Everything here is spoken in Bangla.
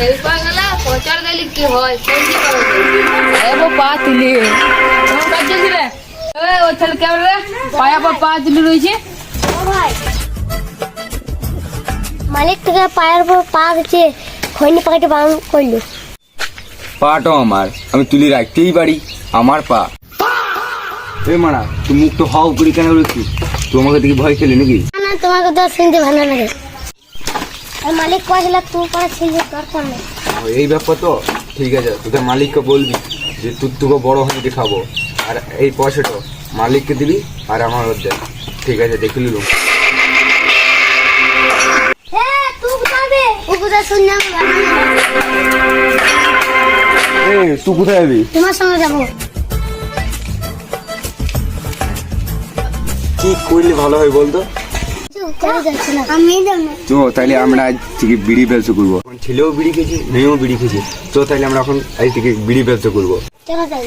হেল্প হয়ে গেলে প্রচার গেলে কি হয় পা তুলি রে ও ছেলে কেমন রে পায়া পা তুলি রয়েছে মালিক থেকে পায়ের উপর পা দিচ্ছে খৈনি পাখিটা বান করলো। পাটাও আমার, আমি তুলি রাখতেই পারি, আমার পা। এ মারা তুই মুখ তো হাও করি কেন বলছিস? তুই আমাকে দেখি ভয় খেলি নাকি? না তোমাকে তো শুনতে ভালো লাগে। আর মালিক কয়েছিল তুই পরে ছিলি দরকার নেই। এই ব্যাপার তো ঠিক আছে, তোদের মালিককে বলবি যে তোকে বড় হাঁড়িতে খাবো, আর এই পয়সাটা মালিককে দিবি আর আমার দেখ। ঠিক আছে, দেখে নিলাম। তুই কোথায় যাবি? তোমার সঙ্গে যাবো। কি করলে ভালো হয় বলতো? আমি যাবো। তো তাইলে আমরা আজ থেকে বিড়ি ব্যবসা করবো। ছেলেও বিড়ি খেয়েছি, মেয়েও বিড়ি খেয়েছি, তো তাইলে আমরা এখন আজ থেকে বিড়ি ব্যবসা করবো। চলো যাই।